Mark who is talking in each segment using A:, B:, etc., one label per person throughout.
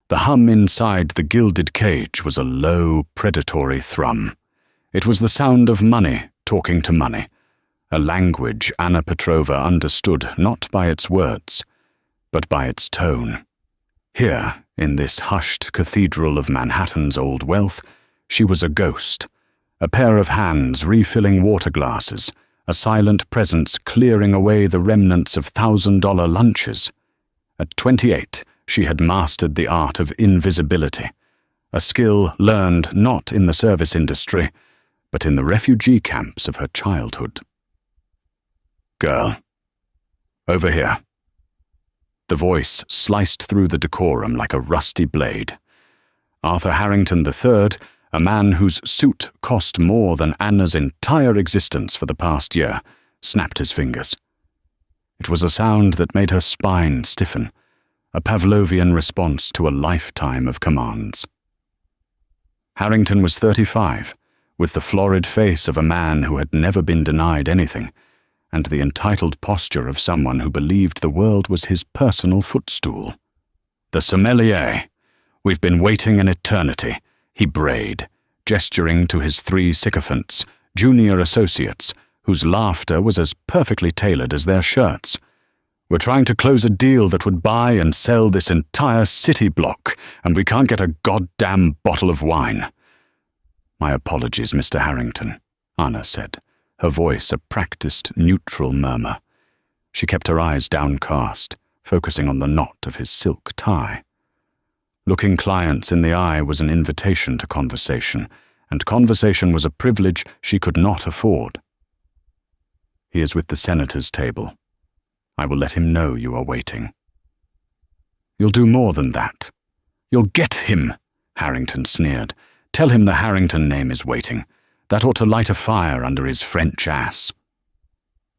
A: The hum inside the gilded cage was a low, predatory thrum. It was the sound of money talking to money, a language Anna Petrova understood not by its words, but by its tone. Here, in this hushed cathedral of Manhattan's old wealth, she was a ghost, a pair of hands refilling water glasses, a silent presence clearing away the remnants of $1,000 lunches. At 28, she had mastered the art of invisibility, a skill learned not in the service industry, but in the refugee camps of her childhood. "Girl, over here." The voice sliced through the decorum like a rusty blade. Arthur Harrington III, a man whose suit cost more than Anna's entire existence for the past year, snapped his fingers. It was a sound that made her spine stiffen, a Pavlovian response to a lifetime of commands. Harrington was 35, with the florid face of a man who had never been denied anything, and the entitled posture of someone who believed the world was his personal footstool. "The sommelier. We've been waiting an eternity," he brayed, gesturing to his 3 sycophants, junior associates, whose laughter was as perfectly tailored as their shirts. "We're trying to close a deal that would buy and sell this entire city block, and we can't get a goddamn bottle of wine." "My apologies, Mr. Harrington," Anna said, her voice a practiced, neutral murmur. She kept her eyes downcast, focusing on the knot of his silk tie. Looking clients in the eye was an invitation to conversation, and conversation was a privilege she could not afford. "He is with the senator's table. I will let him know you are waiting." "You'll do more than that. You'll get him," Harrington sneered. "Tell him the Harrington name is waiting. That ought to light a fire under his French ass."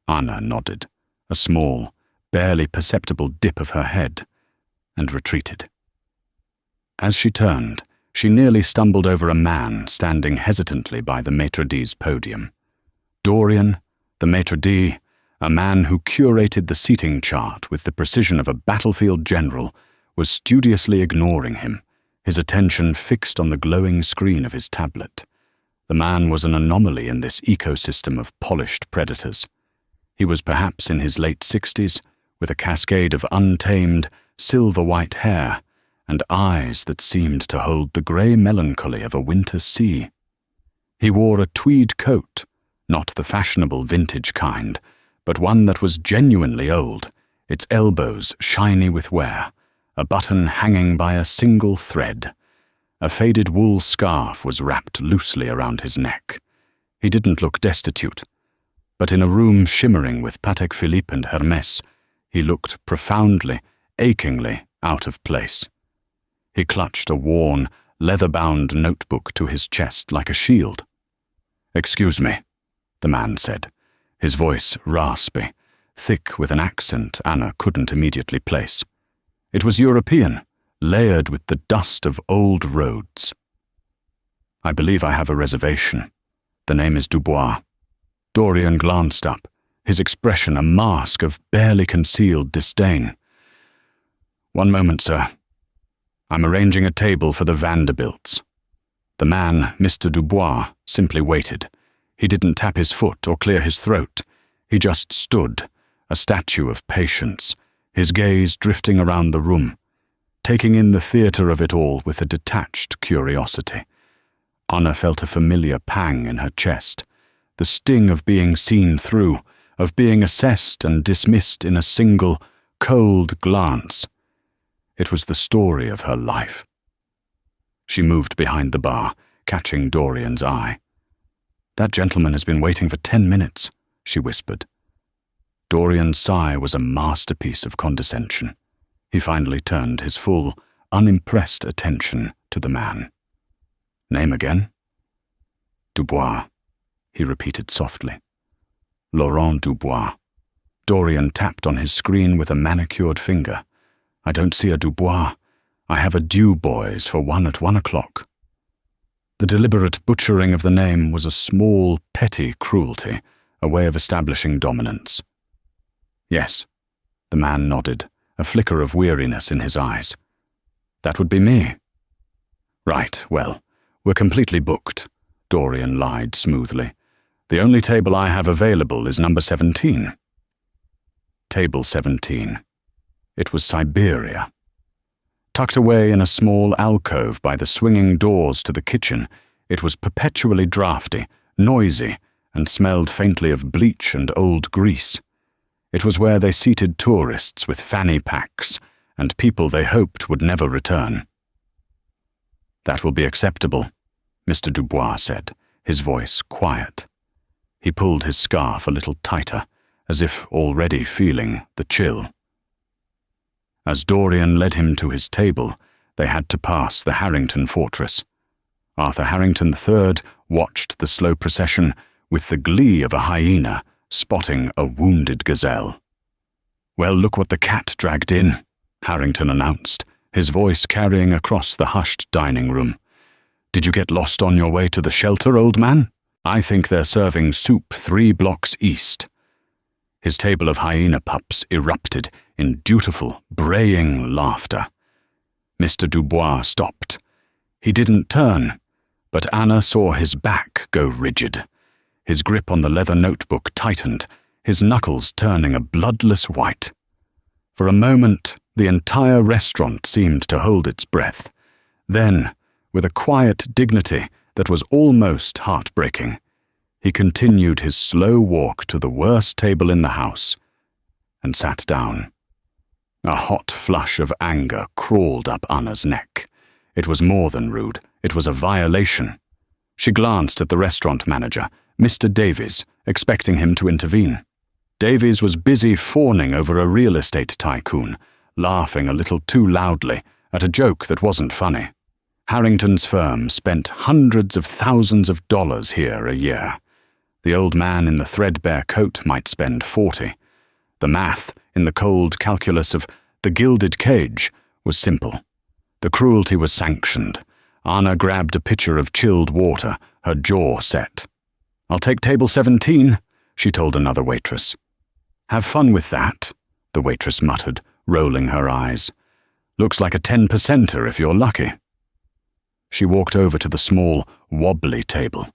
A: Anna nodded, a small, barely perceptible dip of her head, and retreated. As she turned, she nearly stumbled over a man standing hesitantly by the maitre d's podium. Dorian, the maitre d', a man who curated the seating chart with the precision of a battlefield general, was studiously ignoring him, his attention fixed on the glowing screen of his tablet. The man was an anomaly in this ecosystem of polished predators. He was perhaps in his late 60s, with a cascade of untamed, silver-white hair and eyes that seemed to hold the grey melancholy of a winter sea. He wore a tweed coat, not the fashionable vintage kind, but one that was genuinely old, its elbows shiny with wear, a button hanging by a single thread. A faded wool scarf was wrapped loosely around his neck. He didn't look destitute, but in a room shimmering with Patek Philippe and Hermès, he looked profoundly, achingly out of place. He clutched a worn, leather-bound notebook to his chest like a shield. "Excuse me," the man said, his voice raspy, thick with an accent Anna couldn't immediately place. It was European, layered with the dust of old roads. "I believe I have a reservation. The name is Dubois." Dorian glanced up, his expression a mask of barely concealed disdain. "One moment, sir. I'm arranging a table for the Vanderbilts." The man, Mr. Dubois, simply waited. He didn't tap his foot or clear his throat. He just stood, a statue of patience, his gaze drifting around the room, taking in the theatre of it all with a detached curiosity. Anna felt a familiar pang in her chest, the sting of being seen through, of being assessed and dismissed in a single, cold glance. It was the story of her life. She moved behind the bar, catching Dorian's eye. "That gentleman has been waiting for 10 minutes, she whispered. Dorian's sigh was a masterpiece of condescension. He finally turned his full, unimpressed attention to the man. "Name again?" "Dubois," he repeated softly. "Laurent Dubois." Dorian tapped on his screen with a manicured finger. "I don't see a Dubois. I have a Du Bois for 1 at 1 o'clock. The deliberate butchering of the name was a small, petty cruelty, a way of establishing dominance. "Yes," the man nodded, a flicker of weariness in his eyes. That would be me. Right, well, we're completely booked, Dorian lied smoothly. The only table I have available is number 17. Table 17. It was Siberia. Tucked away in a small alcove by the swinging doors to the kitchen, it was perpetually draughty, noisy, and smelled faintly of bleach and old grease. It was where they seated tourists with fanny packs and people they hoped would never return. That will be acceptable, Mr. Dubois said, his voice quiet. He pulled his scarf a little tighter, as if already feeling the chill. As Dorian led him to his table, they had to pass the Harrington fortress. Arthur Harrington III watched the slow procession with the glee of a hyena spotting a wounded gazelle. "Well, look what the cat dragged in," Harrington announced, his voice carrying across the hushed dining room. "Did you get lost on your way to the shelter, old man? I think they're serving soup 3 blocks east." His table of hyena pups erupted in dutiful, braying laughter. Mr. Dubois stopped. He didn't turn, but Anna saw his back go rigid. His grip on the leather notebook tightened, his knuckles turning a bloodless white. For a moment, the entire restaurant seemed to hold its breath. Then, with a quiet dignity that was almost heartbreaking, he continued his slow walk to the worst table in the house and sat down. A hot flush of anger crawled up Anna's neck. It was more than rude. It was a violation. She glanced at the restaurant manager, Mr. Davies, expecting him to intervene. Davies was busy fawning over a real estate tycoon, laughing a little too loudly at a joke that wasn't funny. Harrington's firm spent hundreds of thousands of dollars here a year. The old man in the threadbare coat might spend 40. The math in the cold calculus of the gilded cage was simple. The cruelty was sanctioned. Anna grabbed a pitcher of chilled water, her jaw set. "I'll take table 17, she told another waitress. "Have fun with that," the waitress muttered, rolling her eyes. "Looks like a 10%er if you're lucky." She walked over to the small, wobbly table.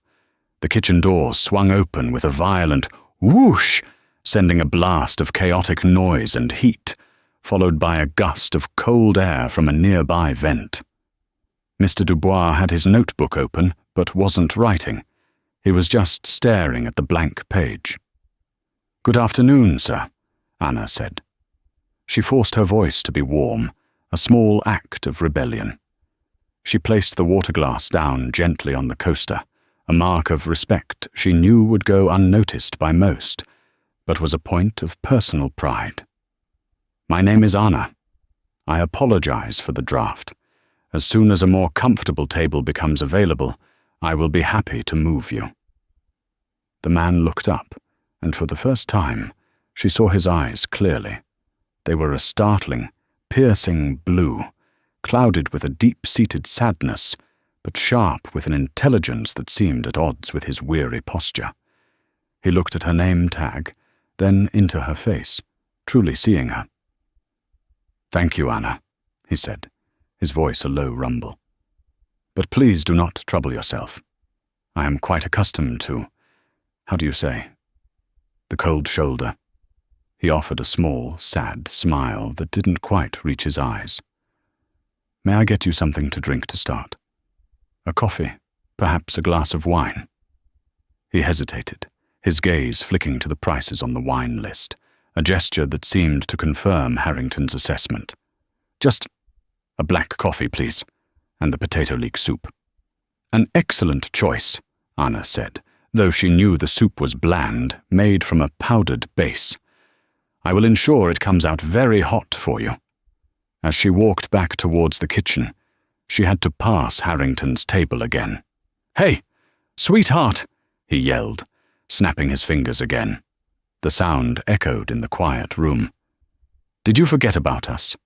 A: The kitchen door swung open with a violent whoosh, sending a blast of chaotic noise and heat, followed by a gust of cold air from a nearby vent. Mr. Dubois had his notebook open, but wasn't writing. He was just staring at the blank page. "Good afternoon, sir," Anna said. She forced her voice to be warm, a small act of rebellion. She placed the water glass down gently on the coaster, a mark of respect she knew would go unnoticed by most, but was a point of personal pride. "My name is Anna. I apologize for the draft. As soon as a more comfortable table becomes available, I will be happy to move you." The man looked up, and for the first time, she saw his eyes clearly. They were a startling, piercing blue, clouded with a deep-seated sadness, but sharp with an intelligence that seemed at odds with his weary posture. He looked at her name tag, then into her face, truly seeing her. "Thank you, Anna," he said, his voice a low rumble. "But please do not trouble yourself. I am quite accustomed to, how do you say, the cold shoulder." He offered a small, sad smile that didn't quite reach his eyes. "May I get you something to drink to start? A coffee, perhaps a glass of wine?" He hesitated, his gaze flicking to the prices on the wine list, a gesture that seemed to confirm Harrington's assessment. "Just a black coffee, please, and the potato leek soup." "An excellent choice," Anna said, though she knew the soup was bland, made from a powdered base. "I will ensure it comes out very hot for you." As she walked back towards the kitchen, she had to pass Harrington's table again. "Hey, sweetheart!" he yelled, snapping his fingers again. The sound echoed in the quiet room. "Did you forget about us?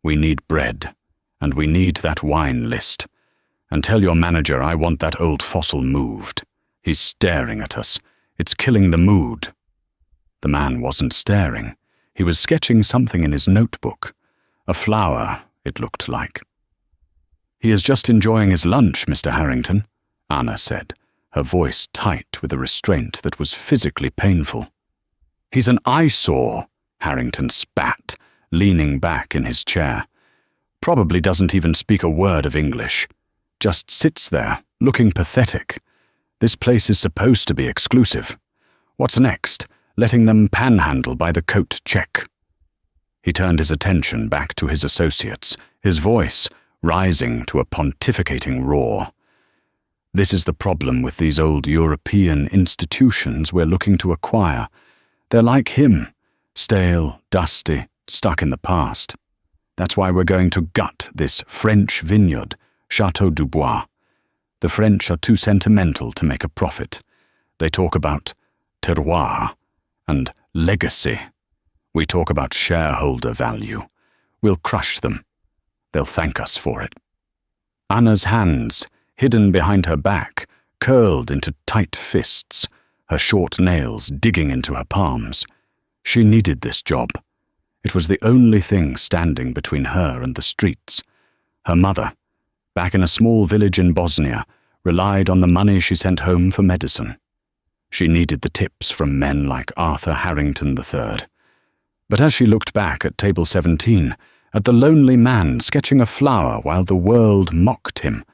A: We need bread, and we need that wine list. And tell your manager I want that old fossil moved. He's staring at us. It's killing the mood." The man wasn't staring. He was sketching something in his notebook. A flower, it looked like. "He is just enjoying his lunch, Mr. Harrington," Anna said, her voice tight with a restraint that was physically painful. "He's an eyesore," Harrington spat, leaning back in his chair. "Probably doesn't even speak a word of English. Just sits there, looking pathetic. This place is supposed to be exclusive. What's next? Letting them panhandle by the coat check." He turned his attention back to his associates, his voice rising to a pontificating roar. "This is the problem with these old European institutions we're looking to acquire. They're like him, stale, dusty, stuck in the past. That's why we're going to gut this French vineyard, Chateau du Bois. The French are too sentimental to make a profit. They talk about terroir and legacy. We talk about shareholder value. We'll crush them. They'll thank us for it." Anna's hands, hidden behind her back, curled into tight fists, her short nails digging into her palms. She needed this job. It was the only thing standing between her and the streets. Her mother, back in a small village in Bosnia, relied on the money she sent home for medicine. She needed the tips from men like Arthur Harrington III. But as she looked back at Table 17, at the lonely man sketching a flower while the world mocked him,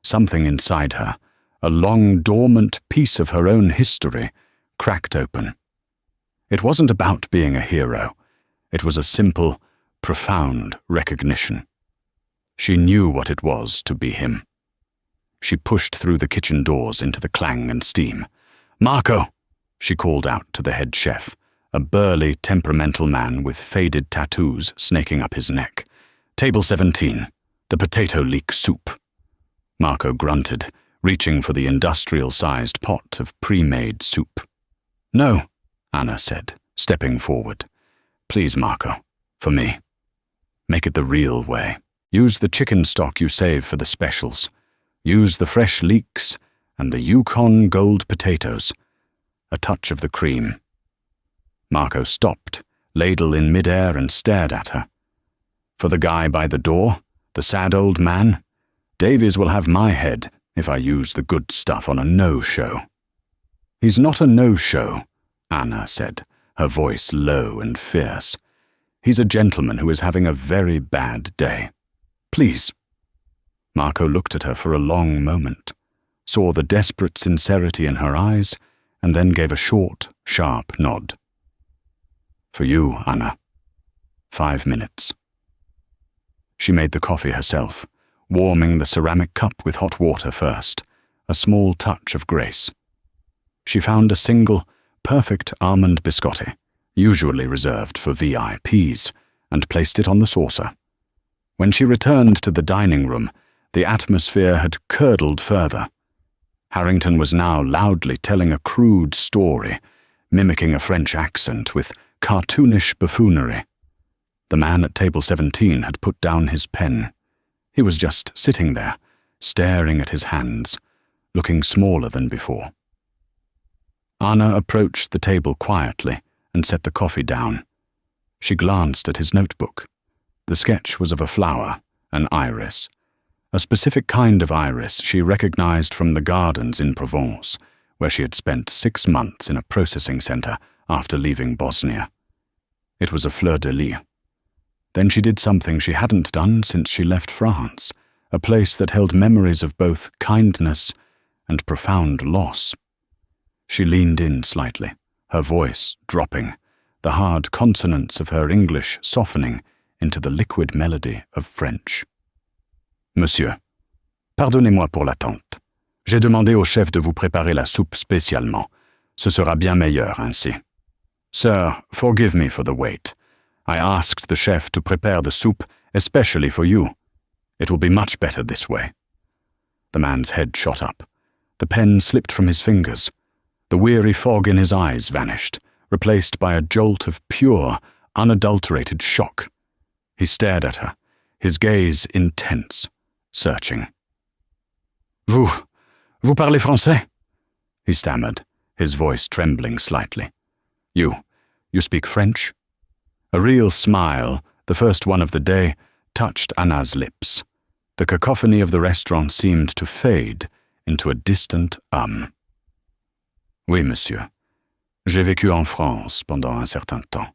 A: something inside her, a long dormant piece of her own history, cracked open. It wasn't about being a hero. It was a simple, profound recognition. She knew what it was to be him. She pushed through the kitchen doors into the clang and steam. "Marco!" she called out to the head chef, a burly, temperamental man with faded tattoos snaking up his neck. "Table 17, the potato leek soup." Marco grunted, reaching for the industrial-sized pot of pre-made soup. "No," Anna said, stepping forward. "Please, Marco, for me. Make it the real way. Use the chicken stock you save for the specials. Use the fresh leeks and the Yukon gold potatoes. A touch of the cream." Marco stopped, ladle in midair, and stared at her. "For the guy by the door, the sad old man, Davies will have my head if I use the good stuff on a no-show." "He's not a no-show," Anna said, her voice low and fierce. "He's a gentleman who is having a very bad day. Please." Marco looked at her for a long moment, saw the desperate sincerity in her eyes, and then gave a short, sharp nod. "For you, Anna. 5 minutes." She made the coffee herself, warming the ceramic cup with hot water first, a small touch of grace. She found a single, perfect almond biscotti, usually reserved for VIPs, and placed it on the saucer. When she returned to the dining room, the atmosphere had curdled further. Harrington was now loudly telling a crude story, mimicking a French accent with cartoonish buffoonery. The man at Table 17 had put down his pen. He was just sitting there, staring at his hands, looking smaller than before. Anna approached the table quietly and set the coffee down. She glanced at his notebook. The sketch was of a flower, an iris. A specific kind of iris she recognized from the gardens in Provence, where she had spent 6 months in a processing center after leaving Bosnia. It was a fleur-de-lis. Then she did something she hadn't done since she left France, a place that held memories of both kindness and profound loss. She leaned in slightly, her voice dropping, the hard consonants of her English softening into the liquid melody of French. "Monsieur, pardonnez-moi pour l'attente. J'ai demandé au chef de vous préparer la soupe spécialement. Ce sera bien meilleur ainsi. Sir, forgive me for the wait. I asked the chef to prepare the soup especially for you. It will be much better this way." The man's head shot up. The pen slipped from his fingers. The weary fog in his eyes vanished, replaced by a jolt of pure, unadulterated shock. He stared at her, his gaze intense, searching. Vous parlez français?" he stammered, his voice trembling slightly. You speak French?" A real smile, the first one of the day, touched Anna's lips. The cacophony of the restaurant seemed to fade into a distant Oui, monsieur. J'ai vécu en France pendant un certain temps.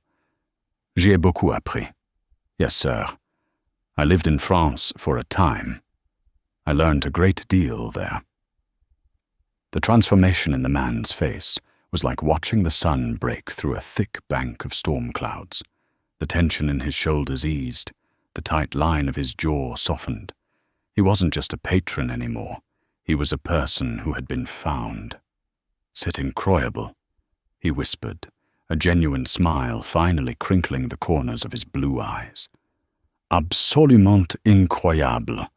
A: J'y ai beaucoup appris. Yes, sir. I lived in France for a time. I learned a great deal there. The transformation in the man's face was like watching the sun break through a thick bank of storm clouds. The tension in his shoulders eased, the tight line of his jaw softened. He wasn't just a patron anymore. He was a person who had been found. C'est incroyable, he whispered, a genuine smile finally crinkling the corners of his blue eyes. Absolument incroyable.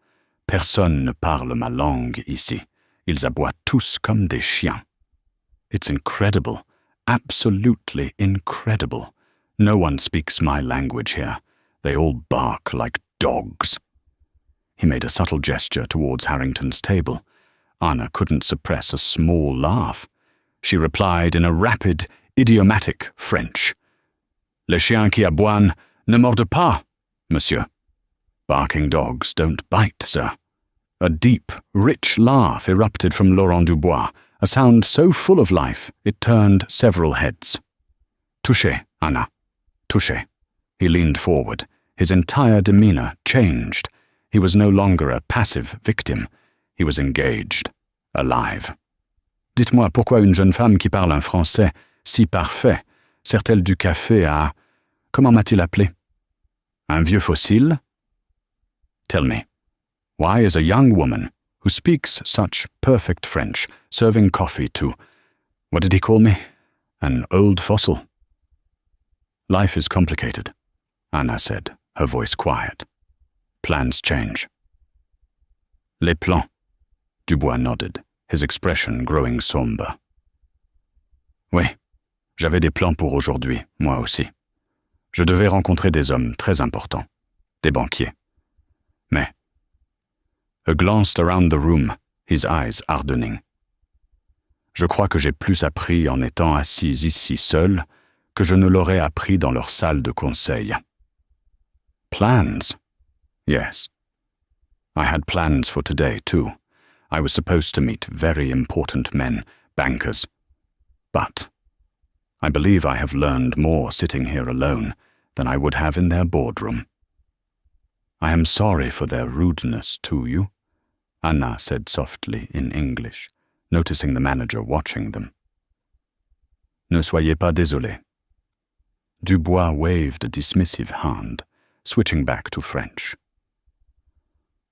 A: Personne ne parle ma langue ici. Ils aboient tous comme des chiens. It's incredible, absolutely incredible. No one speaks my language here. They all bark like dogs. He made a subtle gesture towards Harrington's table. Anna couldn't suppress a small laugh. She replied in a rapid, idiomatic French. Les chiens qui aboient ne mordent pas, monsieur. Barking dogs don't bite, sir. A deep, rich laugh erupted from Laurent Dubois, a sound so full of life it turned several heads. Touché, Anna. Touché. He leaned forward. His entire demeanor changed. He was no longer a passive victim. He was engaged, alive. Dites-moi pourquoi une jeune femme qui parle un français si parfait sert-elle du café à... Comment m'a-t-il appelé? Un vieux fossile? Tell me, why is a young woman who speaks such perfect French serving coffee to... What did he call me? An old fossil? Life is complicated, Anna said, her voice quiet. Plans change. Les plans. Dubois nodded, his expression growing sombre. Oui, j'avais des plans pour aujourd'hui, moi aussi. Je devais rencontrer des hommes très importants, des banquiers. Mais... He glanced around the room, his eyes hardening. Je crois que j'ai plus appris en étant assis ici seul que je ne l'aurais appris dans leur salle de conseil. Plans? Yes. I had plans for today, too. I was supposed to meet very important men, bankers. But I believe I have learned more sitting here alone than I would have in their boardroom. I am sorry for their rudeness to you, Anna said softly in English, noticing the manager watching them. Ne soyez pas désolé. Dubois waved a dismissive hand, switching back to French.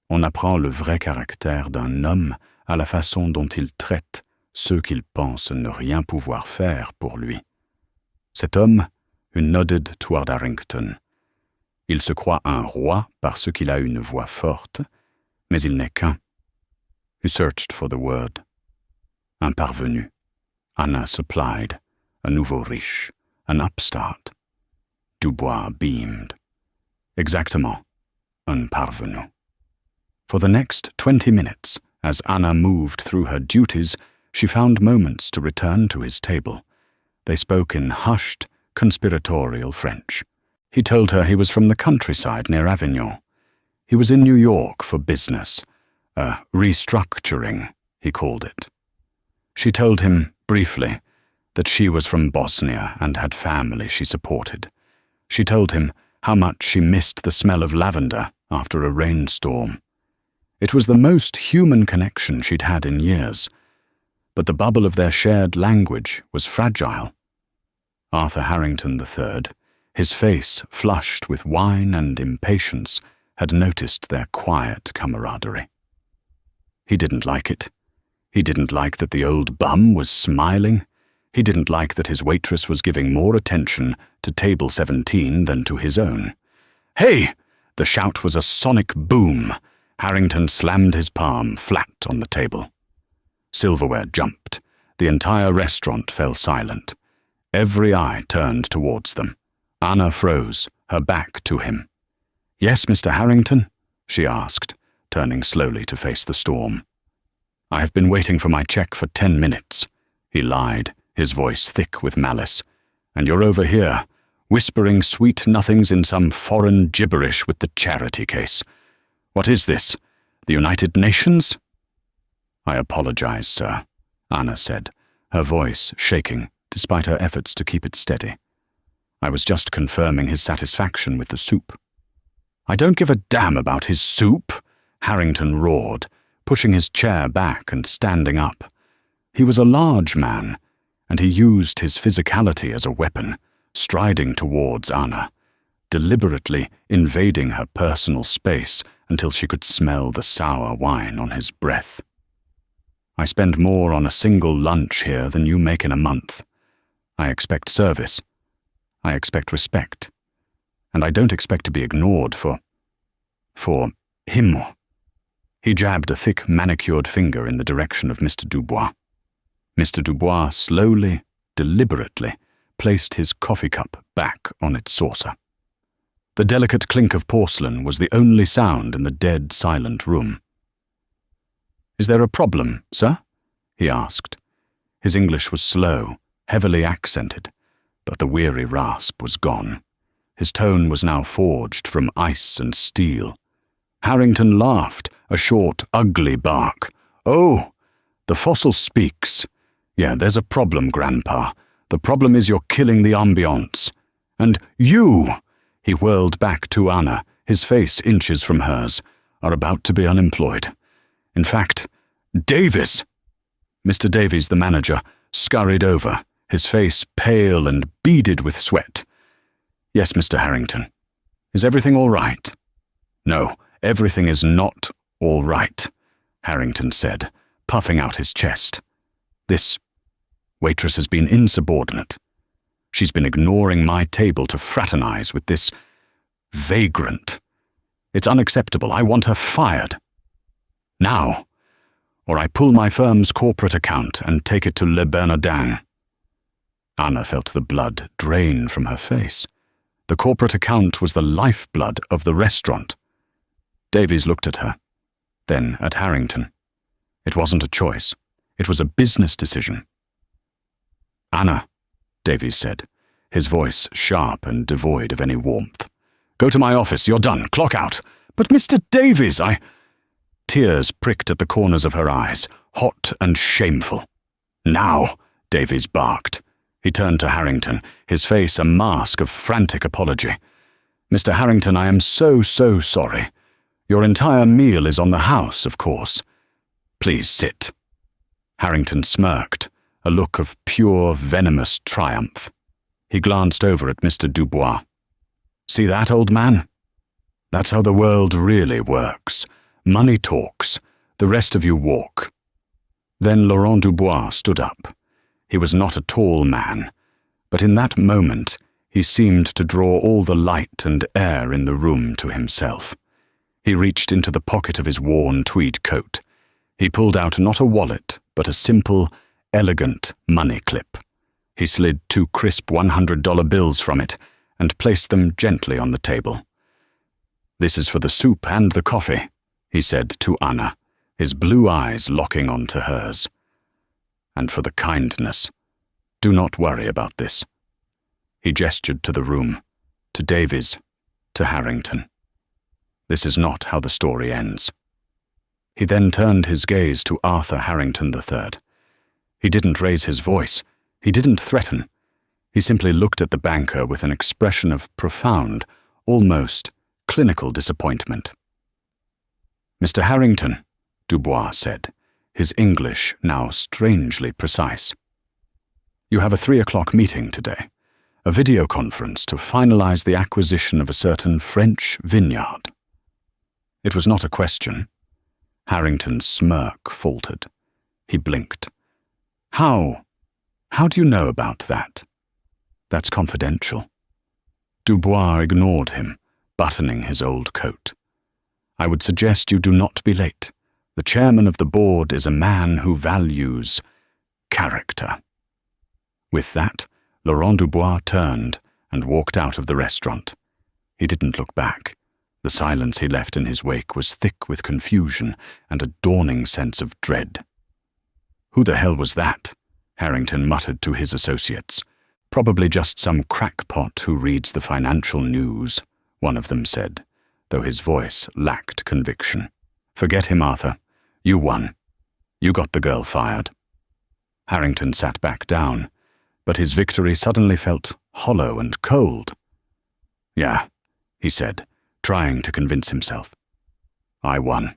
A: On apprend le vrai caractère d'un homme à la façon dont il traite ceux qu'il pense ne rien pouvoir faire pour lui. Cet homme, une nodded toward Harrington. Il se croit un roi parce qu'il a une voix forte, mais il n'est qu'un. He searched for the word. Un parvenu. Anna supplied. A nouveau riche. An upstart. Dubois beamed. Exactement. Un parvenu. For the next 20 minutes, as Anna moved through her duties, she found moments to return to his table. They spoke in hushed, conspiratorial French. He told her he was from the countryside near Avignon. He was in New York for business. A restructuring, he called it. She told him, briefly, that she was from Bosnia and had family she supported. She told him how much she missed the smell of lavender after a rainstorm. It was the most human connection she'd had in years, but the bubble of their shared language was fragile. Arthur Harrington III, his face flushed with wine and impatience, had noticed their quiet camaraderie. He didn't like it. He didn't like that the old bum was smiling. He didn't like that his waitress was giving more attention to table 17 than to his own. "Hey!" The shout was a sonic boom. Harrington slammed his palm flat on the table. Silverware jumped. The entire restaurant fell silent. Every eye turned towards them. Anna froze, her back to him. "Yes, Mr. Harrington?" she asked, turning slowly to face the storm. "I have been waiting for my check for 10 minutes," he lied, his voice thick with malice. "And you're over here, whispering sweet nothings in some foreign gibberish with the charity case. What is this? The United Nations?" "I apologize, sir," Anna said, her voice shaking despite her efforts to keep it steady. "I was just confirming his satisfaction with the soup." "I don't give a damn about his soup," Harrington roared, pushing his chair back and standing up. He was a large man, and he used his physicality as a weapon, striding towards Anna, deliberately invading her personal space until she could smell the sour wine on his breath. "I spend more on a single lunch here than you make in a month. I expect service. I expect respect. And I don't expect to be ignored for him." He jabbed a thick manicured finger in the direction of Mr. Dubois. Mr. Dubois slowly, deliberately, placed his coffee cup back on its saucer. The delicate clink of porcelain was the only sound in the dead, silent room. "Is there a problem, sir?" he asked. His English was slow, heavily accented, but the weary rasp was gone. His tone was now forged from ice and steel. Harrington laughed, a short, ugly bark. "Oh, the fossil speaks. Yeah, there's a problem, Grandpa. The problem is you're killing the ambiance. And you," he whirled back to Anna, his face inches from hers, "are about to be unemployed. In fact, Davies." Mr. Davies, the manager, scurried over, his face pale and beaded with sweat. "Yes, Mr. Harrington. Is everything all right?" "No, everything is not all right," Harrington said, puffing out his chest. "This waitress has been insubordinate. She's been ignoring my table to fraternize with this vagrant. It's unacceptable. I want her fired. Now, or I pull my firm's corporate account and take it to Le Bernardin." Anna felt the blood drain from her face. The corporate account was the lifeblood of the restaurant. Davies looked at her, then at Harrington. It wasn't a choice. It was a business decision. "Anna," Davies said, his voice sharp and devoid of any warmth. "Go to my office. You're done. Clock out." "But Mr. Davies, I—" Tears pricked at the corners of her eyes, hot and shameful. "Now," Davies barked. He turned to Harrington, his face a mask of frantic apology. "Mr. Harrington, I am so sorry. Your entire meal is on the house, of course. Please sit." Harrington smirked, a look of pure, venomous triumph. He glanced over at Mr. Dubois. "See that, old man? That's how the world really works. Money talks. The rest of you walk." Then Laurent Dubois stood up. He was not a tall man, but in that moment he seemed to draw all the light and air in the room to himself. He reached into the pocket of his worn tweed coat. He pulled out not a wallet, but a simple, elegant money clip. He slid 2 crisp $100 bills from it and placed them gently on the table. "This is for the soup and the coffee," he said to Anna, his blue eyes locking onto hers. "And for the kindness. Do not worry about this." He gestured to the room, to Davies, to Harrington. This is not how the story ends. He then turned his gaze to Arthur Harrington III. He didn't raise his voice. He didn't threaten. He simply looked at the banker with an expression of profound, almost clinical disappointment. "Mr. Harrington," Dubois said, his English now strangely precise. "You have a 3 o'clock meeting today, a video conference to finalize the acquisition of a certain French vineyard." It was not a question. Harrington's smirk faltered. He blinked. How do you know about that?" "That's confidential." Dubois ignored him, buttoning his old coat. "I would suggest you do not be late. The chairman of the board is a man who values character." With that, Laurent Dubois turned and walked out of the restaurant. He didn't look back. The silence he left in his wake was thick with confusion and a dawning sense of dread. "Who the hell was that?" Harrington muttered to his associates. "Probably just some crackpot who reads the financial news," one of them said, though his voice lacked conviction. Forget him, Arthur. You won. You got the girl fired. Harrington sat back down, but his victory suddenly felt hollow and cold. Yeah, he said, trying to convince himself. I won.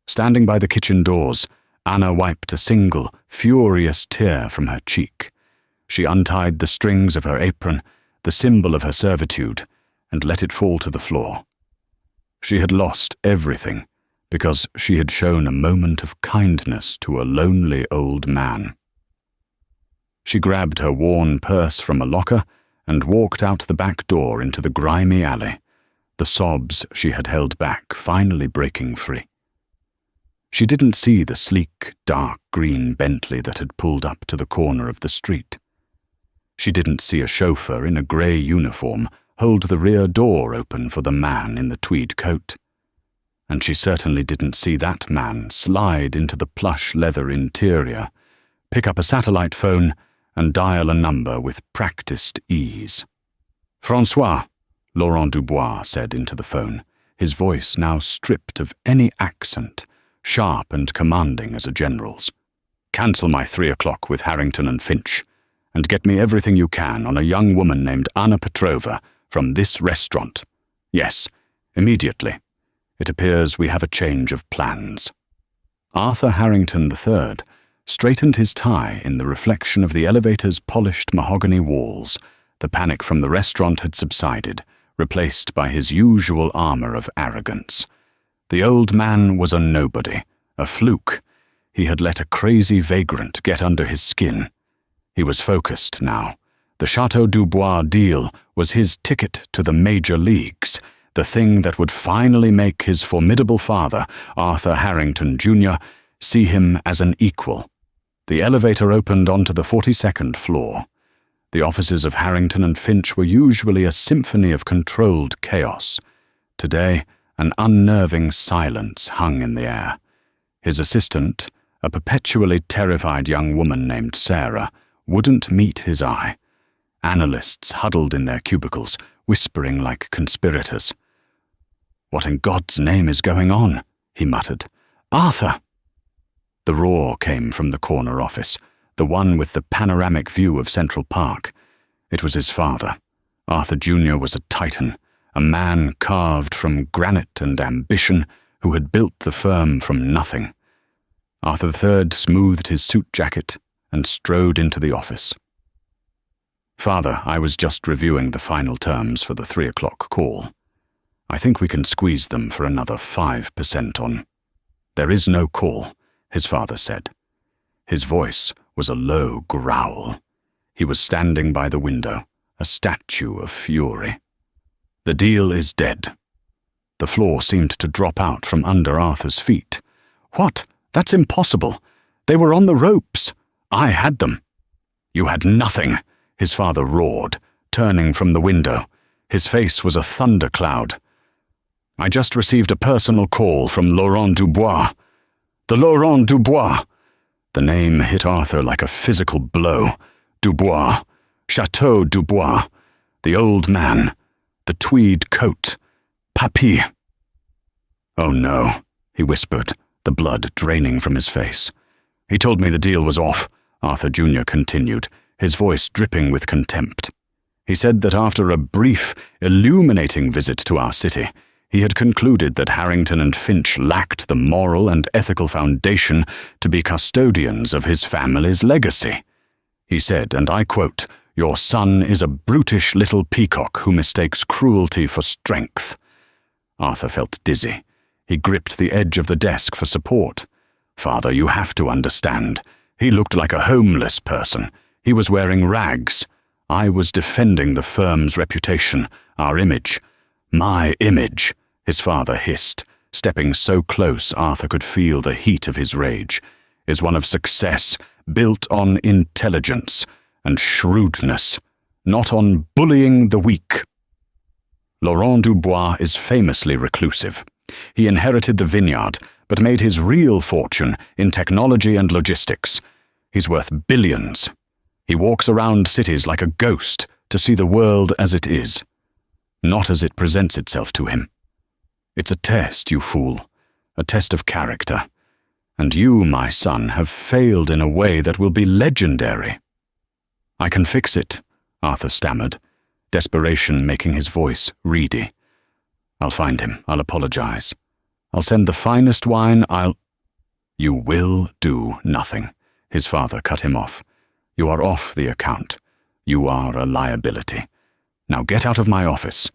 A: Standing by the kitchen doors, Anna wiped a single, furious tear from her cheek. She untied the strings of her apron, the symbol of her servitude, and let it fall to the floor. She had lost everything because she had shown a moment of kindness to a lonely old man. She grabbed her worn purse from a locker and walked out the back door into the grimy alley, the sobs she had held back finally breaking free. She didn't see the sleek, dark green Bentley that had pulled up to the corner of the street. She didn't see a chauffeur in a grey uniform hold the rear door open for the man in the tweed coat. And she certainly didn't see that man slide into the plush leather interior, pick up a satellite phone, and dial a number with practiced ease. François, Laurent Dubois said into the phone, his voice now stripped of any accent, sharp and commanding as a general's. Cancel my 3 o'clock with Harrington and Finch, and get me everything you can on a young woman named Anna Petrova from this restaurant. Yes, immediately. It appears we have a change of plans. Arthur Harrington III straightened his tie in the reflection of the elevator's polished mahogany walls. The panic from the restaurant had subsided, replaced by his usual armor of arrogance. The old man was a nobody, a fluke. He had let a crazy vagrant get under his skin. He was focused now. The Chateau Dubois deal was his ticket to the major leagues, the thing that would finally make his formidable father, Arthur Harrington Jr., see him as an equal. The elevator opened onto the 42nd floor. The offices of Harrington and Finch were usually a symphony of controlled chaos. Today, an unnerving silence hung in the air. His assistant, a perpetually terrified young woman named Sarah, wouldn't meet his eye. Analysts huddled in their cubicles, whispering like conspirators. "What in God's name is going on?" he muttered. "Arthur!" The roar came from the corner office, the one with the panoramic view of Central Park. It was his father. Arthur Jr. was a titan, a man carved from granite and ambition who had built the firm from nothing. Arthur III smoothed his suit jacket and strode into the office. "Father, I was just reviewing the final terms for the 3 o'clock call. I think we can squeeze them for another 5% on." "There is no call," his father said. His voice was a low growl. He was standing by the window, a statue of fury. "The deal is dead." The floor seemed to drop out from under Arthur's feet. "What? That's impossible. They were on the ropes. I had them." "You had nothing," his father roared, turning from the window. His face was a thundercloud. "I just received a personal call from Laurent Dubois." "The Laurent Dubois!" The name hit Arthur like a physical blow. Dubois. Chateau Dubois. The old man. The tweed coat. Papy. "Oh no," he whispered, the blood draining from his face. "He told me the deal was off," Arthur Jr. continued, his voice dripping with contempt. "He said that after a brief, illuminating visit to our city, he had concluded that Harrington and Finch lacked the moral and ethical foundation to be custodians of his family's legacy. He said, and I quote, 'Your son is a brutish little peacock who mistakes cruelty for strength.'" Arthur felt dizzy. He gripped the edge of the desk for support. "Father, you have to understand. He looked like a homeless person. He was wearing rags. I was defending the firm's reputation, our image." "My image," his father hissed, stepping so close Arthur could feel the heat of his rage, "is one of success, built on intelligence and shrewdness, not on bullying the weak." Laurent Dubois is famously reclusive. He inherited the vineyard, but made his real fortune in technology and logistics. He's worth billions. He walks around cities like a ghost to see the world as it is, not as it presents itself to him. It's a test, you fool, a test of character. And you, my son, have failed in a way that will be legendary." "I can fix it," Arthur stammered, desperation making his voice reedy. "I'll find him. I'll apologize. I'll send the finest wine. "You will do nothing," his father cut him off. "You are off the account. You are a liability. Now get out of my office.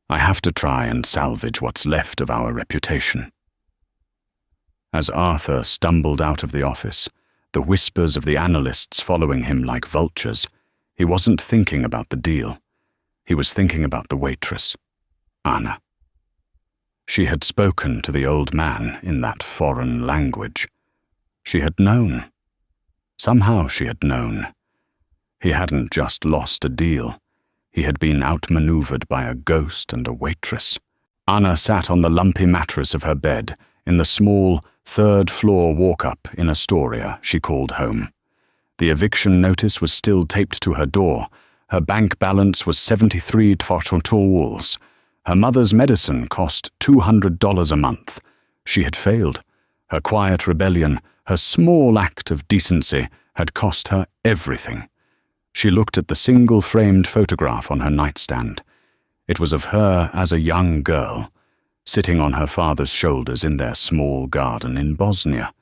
A: I have to try and salvage what's left of our reputation." As Arthur stumbled out of the office, the whispers of the analysts following him like vultures, he wasn't thinking about the deal. He was thinking about the waitress, Anna. She had spoken to the old man in that foreign language. She had known. Somehow she had known. He hadn't just lost a deal. He had been outmaneuvered by a ghost and a waitress. Anna sat on the lumpy mattress of her bed in the small, third-floor walk-up in Astoria she called home. The eviction notice was still taped to her door. Her bank balance was 73 tfotls. Her mother's medicine cost $200 a month. She had failed. Her quiet rebellion, her small act of decency, had cost her everything. She looked at the single-framed photograph on her nightstand. It was of her as a young girl, sitting on her father's shoulders in their small garden in Bosnia,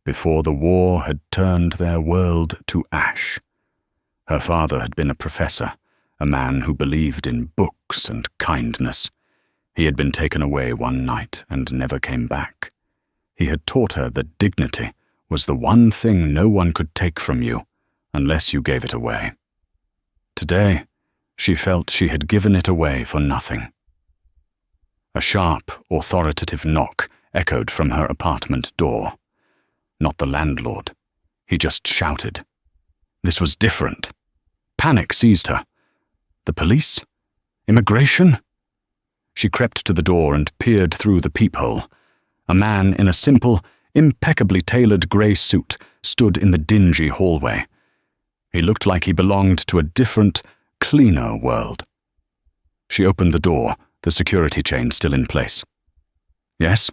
A: before the war had turned their world to ash. Her father had been a professor, a man who believed in books and kindness. He had been taken away one night and never came back. He had taught her that dignity was the one thing no one could take from you unless you gave it away. Today, she felt she had given it away for nothing. A sharp, authoritative knock echoed from her apartment door. Not the landlord. He just shouted. This was different. Panic seized her. The police? Immigration? She crept to the door and peered through the peephole. A man in a simple, impeccably tailored grey suit stood in the dingy hallway. He looked like he belonged to a different, cleaner world. She opened the door, the security chain still in place. "Yes?"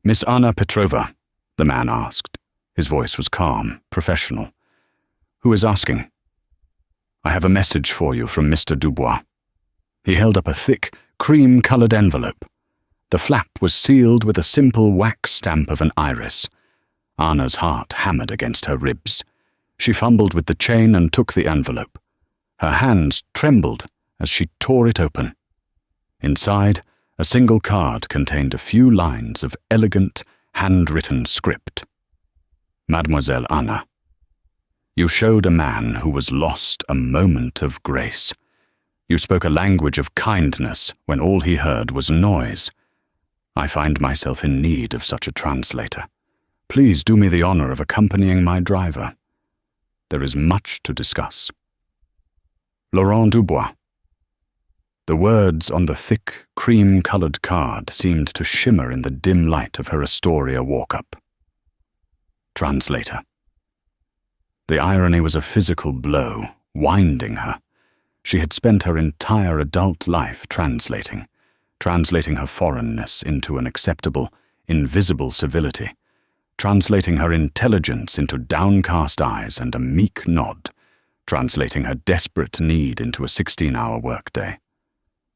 A: "Miss Anna Petrova," the man asked. His voice was calm, professional. "Who is asking?" "I have a message for you from Mr. Dubois." He held up a thick, cream-colored envelope. The flap was sealed with a simple wax stamp of an iris. Anna's heart hammered against her ribs. She fumbled with the chain and took the envelope. Her hands trembled as she tore it open. Inside, a single card contained a few lines of elegant, handwritten script. "Mademoiselle Anna, you showed a man who was lost a moment of grace. You spoke a language of kindness when all he heard was noise. I find myself in need of such a translator. Please do me the honor of accompanying my driver. There is much to discuss. Laurent Dubois." The words on the thick, cream-colored card seemed to shimmer in the dim light of her Astoria walk-up. Translator. The irony was a physical blow, winding her. She had spent her entire adult life translating her foreignness into an acceptable, invisible civility, translating her intelligence into downcast eyes and a meek nod, translating her desperate need into a 16-hour workday.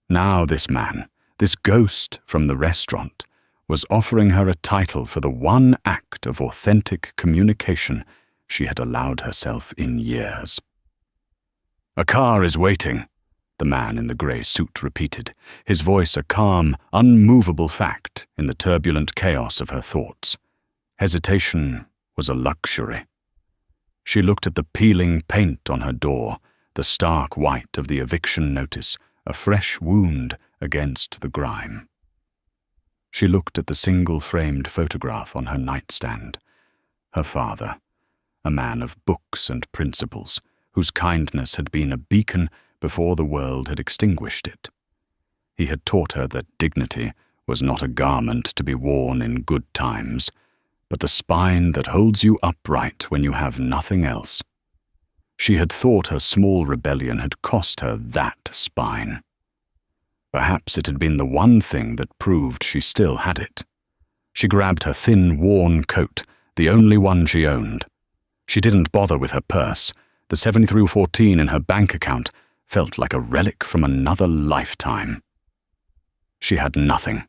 A: Now this man, this ghost from the restaurant, was offering her a title for the one act of authentic communication she had allowed herself in years. "A car is waiting," the man in the grey suit repeated, his voice a calm, unmovable fact in the turbulent chaos of her thoughts. Hesitation was a luxury. She looked at the peeling paint on her door, the stark white of the eviction notice, a fresh wound against the grime. She looked at the single-framed photograph on her nightstand. Her father, a man of books and principles, whose kindness had been a beacon before the world had extinguished it. He had taught her that dignity was not a garment to be worn in good times, but the spine that holds you upright when you have nothing else. She had thought her small rebellion had cost her that spine. Perhaps it had been the one thing that proved she still had it. She grabbed her thin, worn coat, the only one she owned. She didn't bother with her purse. The 7314 in her bank account felt like a relic from another lifetime. She had nothing,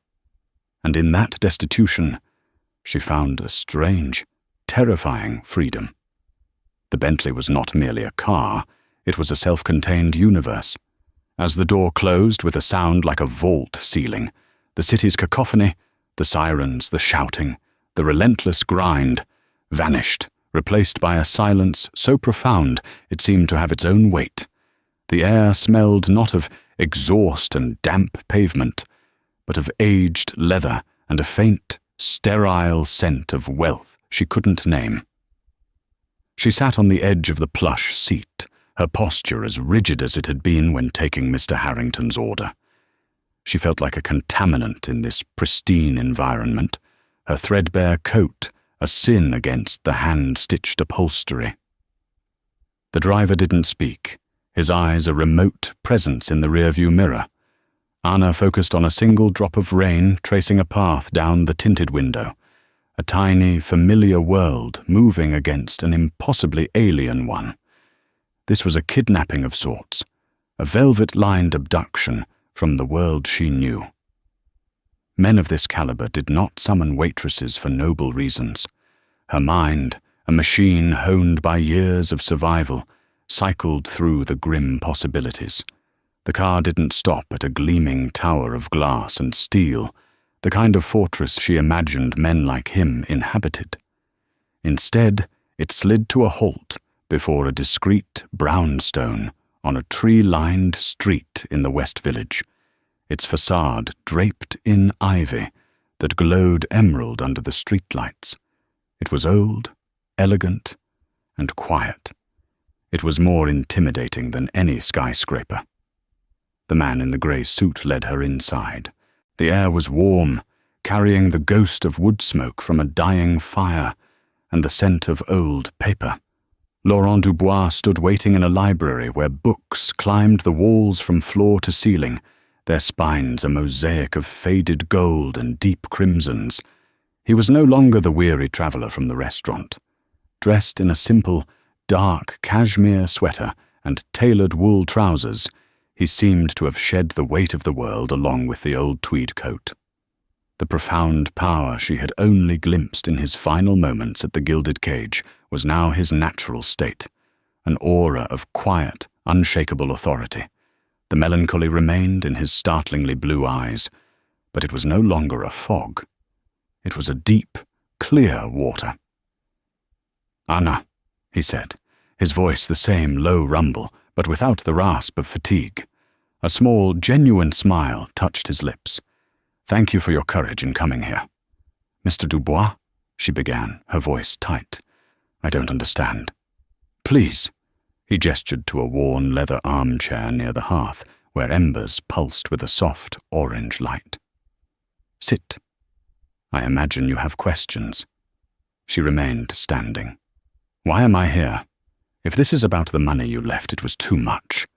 A: and in that destitution, she found a strange, terrifying freedom. The Bentley was not merely a car, it was a self-contained universe. As the door closed with a sound like a vault ceiling, the city's cacophony, the sirens, the shouting, the relentless grind, vanished, replaced by a silence so profound it seemed to have its own weight. The air smelled not of exhaust and damp pavement, but of aged leather and a faint, sterile scent of wealth she couldn't name. She sat on the edge of the plush seat, her posture as rigid as it had been when taking Mr. Harrington's order. She felt like a contaminant in this pristine environment, her threadbare coat a sin against the hand-stitched upholstery. The driver didn't speak, his eyes a remote presence in the rearview mirror. Anna focused on a single drop of rain tracing a path down the tinted window, a tiny, familiar world moving against an impossibly alien one. This was a kidnapping of sorts, a velvet-lined abduction from the world she knew. Men of this caliber did not summon waitresses for noble reasons. Her mind, a machine honed by years of survival, cycled through the grim possibilities. The car didn't stop at a gleaming tower of glass and steel, the kind of fortress she imagined men like him inhabited. Instead, it slid to a halt before a discreet brownstone on a tree-lined street in the West Village, its facade draped in ivy that glowed emerald under the streetlights. It was old, elegant, and quiet. It was more intimidating than any skyscraper. The man in the grey suit led her inside. The air was warm, carrying the ghost of wood smoke from a dying fire and the scent of old paper. Laurent Dubois stood waiting in a library where books climbed the walls from floor to ceiling, their spines a mosaic of faded gold and deep crimsons. He was no longer the weary traveller from the restaurant. Dressed in a simple, dark cashmere sweater and tailored wool trousers, he seemed to have shed the weight of the world along with the old tweed coat. The profound power she had only glimpsed in his final moments at the Gilded Cage was now his natural state, an aura of quiet, unshakable authority. The melancholy remained in his startlingly blue eyes, but it was no longer a fog. It was a deep, clear water. "Anna," he said, his voice the same low rumble, but without the rasp of fatigue. A small, genuine smile touched his lips. "Thank you for your courage in coming here." "Mr. Dubois," she began, her voice tight. "I don't understand." "Please." He gestured to a worn leather armchair near the hearth, where embers pulsed with a soft orange light. "Sit. I imagine you have questions." She remained standing. "Why am I here? If this is about the money you left, it was too much.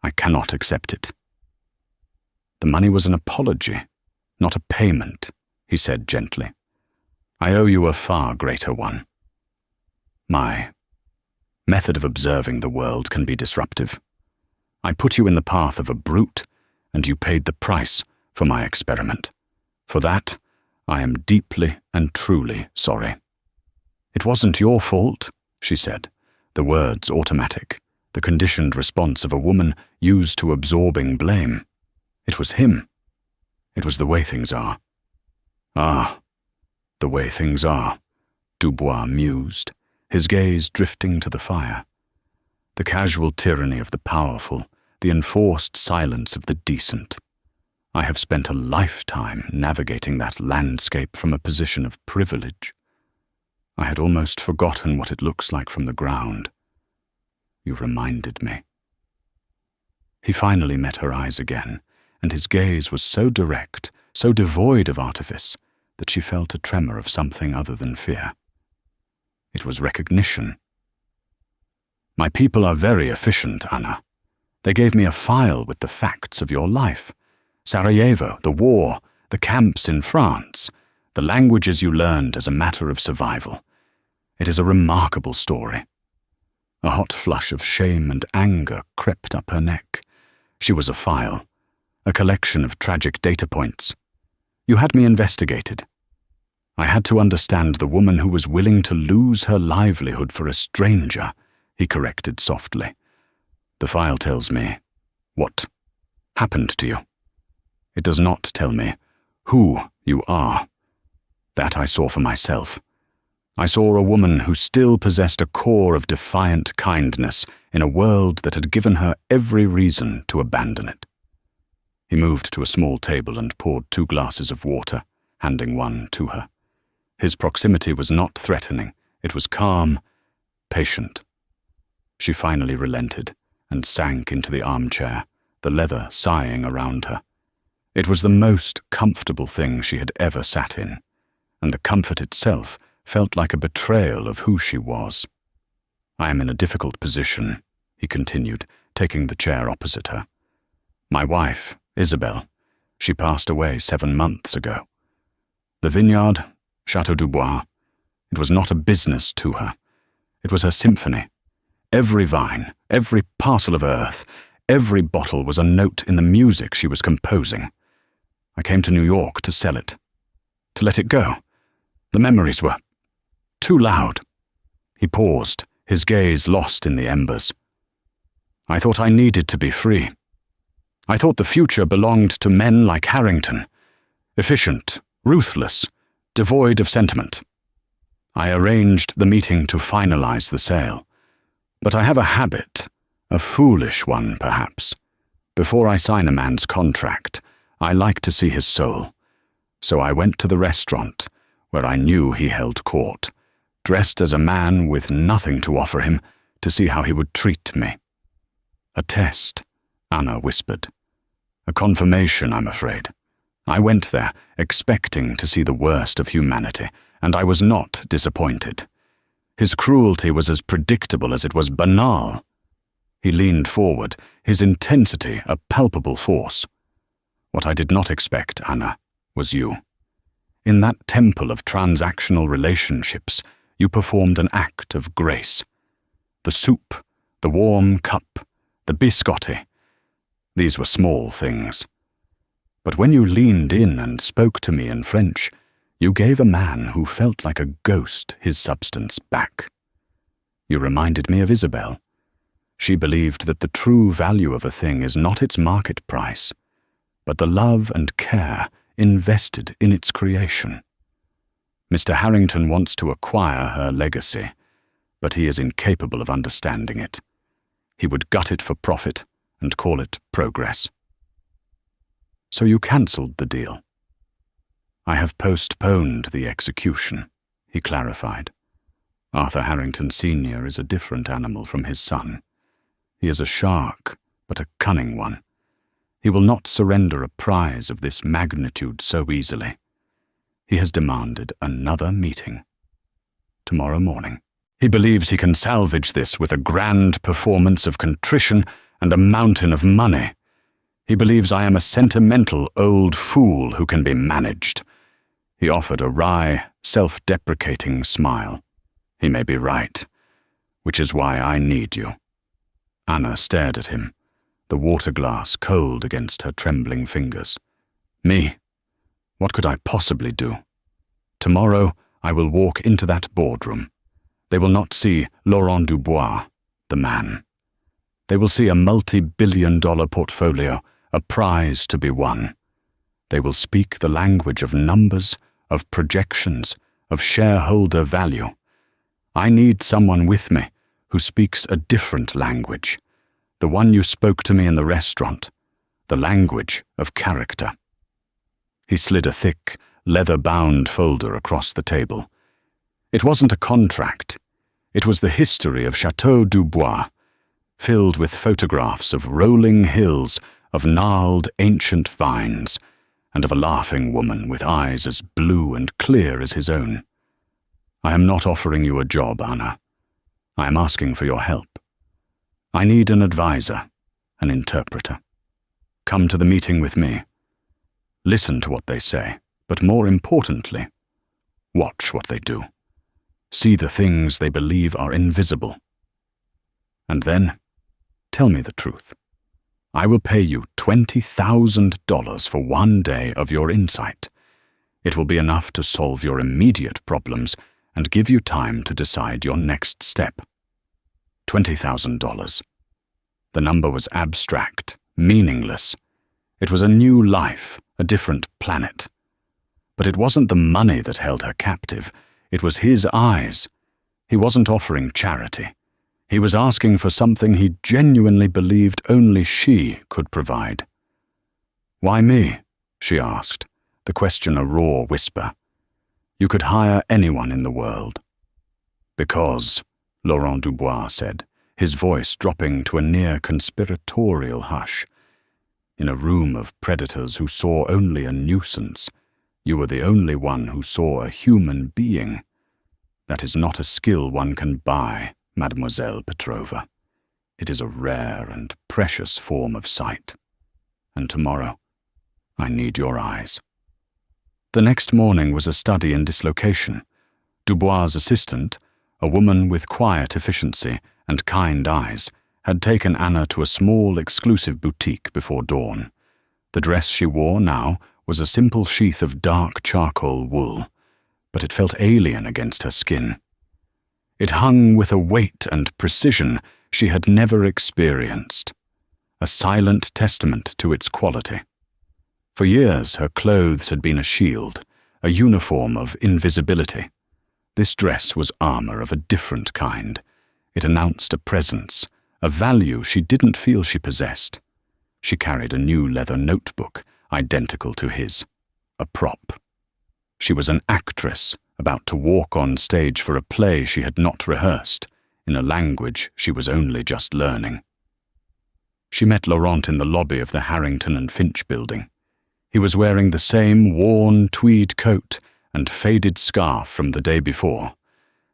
A: I cannot accept it." "The money was an apology, not a payment," he said gently. "I owe you a far greater one. My method of observing the world can be disruptive. I put you in the path of a brute, and you paid the price for my experiment. For that, I am deeply and truly sorry." "It wasn't your fault," she said, the words automatic, the conditioned response of a woman used to absorbing blame. "It was him. It was the way things are." "Ah, the way things are," Dubois mused, his gaze drifting to the fire. "The casual tyranny of the powerful, the enforced silence of the decent. I have spent a lifetime navigating that landscape from a position of privilege. I had almost forgotten what it looks like from the ground. You reminded me." He finally met her eyes again, and his gaze was so direct, so devoid of artifice, that she felt a tremor of something other than fear. It was recognition. "My people are very efficient, Anna. They gave me a file with the facts of your life. Sarajevo, the war, the camps in France. The languages you learned as a matter of survival. It is a remarkable story. A hot flush of shame and anger crept up her neck. She was a file, a collection of tragic data points. You had me investigated. I had to understand the woman who was willing to lose her livelihood for a stranger, he corrected softly. The file tells me what happened to you. It does not tell me who you are. That I saw for myself. I saw a woman who still possessed a core of defiant kindness in a world that had given her every reason to abandon it. He moved to a small table and poured 2 glasses of water, handing one to her. His proximity was not threatening. It was calm, patient. She finally relented and sank into the armchair, the leather sighing around her. It was the most comfortable thing she had ever sat in, and the comfort itself felt like a betrayal of who she was. I am in a difficult position, he continued, taking the chair opposite her. My wife, Isabel, she passed away 7 months ago. The vineyard, Chateau du Bois, it was not a business to her. It was her symphony. Every vine, every parcel of earth, every bottle was a note in the music she was composing. I came to New York to sell it, to let it go. The memories were too loud. He paused, his gaze lost in the embers. I thought I needed to be free. I thought the future belonged to men like Harrington, efficient, ruthless, devoid of sentiment. I arranged the meeting to finalize the sale. But I have a habit, a foolish one perhaps. Before I sign a man's contract, I like to see his soul. So I went to the restaurant, where I knew he held court, dressed as a man with nothing to offer him, to see how he would treat me. A test, Anna whispered. A confirmation, I'm afraid. I went there, expecting to see the worst of humanity, and I was not disappointed. His cruelty was as predictable as it was banal. He leaned forward, his intensity a palpable force. What I did not expect, Anna, was you. In that temple of transactional relationships, you performed an act of grace. The soup, the warm cup, the biscotti, these were small things. But when you leaned in and spoke to me in French, you gave a man who felt like a ghost his substance back. You reminded me of Isabel. She believed that the true value of a thing is not its market price, but the love and care invested in its creation. Mr. Harrington wants to acquire her legacy, but he is incapable of understanding it. He would gut it for profit and call it progress. So you cancelled the deal. I have postponed the execution, he clarified. Arthur Harrington Sr. is a different animal from his son. He is a shark, but a cunning one. He will not surrender a prize of this magnitude so easily. He has demanded another meeting. Tomorrow morning. He believes he can salvage this with a grand performance of contrition and a mountain of money. He believes I am a sentimental old fool who can be managed. He offered a wry, self-deprecating smile. He may be right, which is why I need you. Anna stared at him, the water glass cold against her trembling fingers. Me? What could I possibly do? Tomorrow I will walk into that boardroom. They will not see Laurent Dubois, the man. They will see a multi-billion-dollar portfolio, a prize to be won. They will speak the language of numbers, of projections, of shareholder value. I need someone with me who speaks a different language, the one you spoke to me in the restaurant, the language of character. He slid a thick, leather-bound folder across the table. It wasn't a contract. It was the history of Chateau du Bois, filled with photographs of rolling hills, of gnarled ancient vines, and of a laughing woman with eyes as blue and clear as his own. I am not offering you a job, Anna. I am asking for your help. I need an advisor, an interpreter. Come to the meeting with me. Listen to what they say, but more importantly, Watch what they do. See the things they believe are invisible. And then, tell me the truth. I will pay you $20,000 for 1 day of your insight. It will be enough to solve your immediate problems and give you time to decide your next step. $20,000. The number was abstract, meaningless. It was a new life, a different planet. But it wasn't the money that held her captive. It was his eyes. He wasn't offering charity. He was asking for something he genuinely believed only she could provide. "Why me?" she asked, the question a raw whisper. "You could hire anyone in the world." "Because," Laurent Dubois said, his voice dropping to a near conspiratorial hush, "in a room of predators who saw only a nuisance, you were the only one who saw a human being. That is not a skill one can buy, Mademoiselle Petrova. It is a rare and precious form of sight. And tomorrow, I need your eyes." The next morning was a study in dislocation. Dubois' assistant, a woman with quiet efficiency and kind eyes, had taken Anna to a small, exclusive boutique before dawn. The dress she wore now was a simple sheath of dark charcoal wool, but it felt alien against her skin. It hung with a weight and precision she had never experienced, a silent testament to its quality. For years her clothes had been a shield, a uniform of invisibility. This dress was armor of a different kind. It announced a presence, a value she didn't feel she possessed. She carried a new leather notebook, identical to his, a prop. She was an actress, about to walk on stage for a play she had not rehearsed, in a language she was only just learning. She met Laurent in the lobby of the Harrington and Finch building. He was wearing the same worn tweed coat and faded scarf from the day before.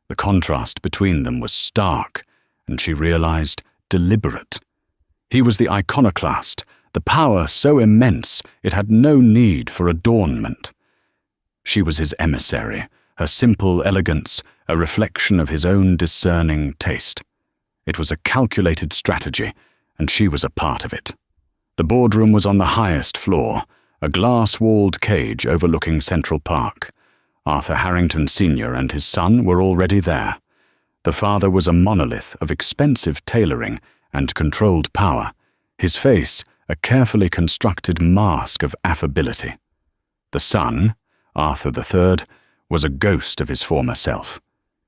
A: The contrast between them was stark, and she realized deliberate. He was the iconoclast, the power so immense it had no need for adornment. She was his emissary, her simple elegance a reflection of his own discerning taste. It was a calculated strategy, and she was a part of it. The boardroom was on the highest floor, a glass-walled cage overlooking Central Park. Arthur Harrington Sr. and his son were already there. The father was a monolith of expensive tailoring and controlled power, his face a carefully constructed mask of affability. The son, Arthur III, was a ghost of his former self.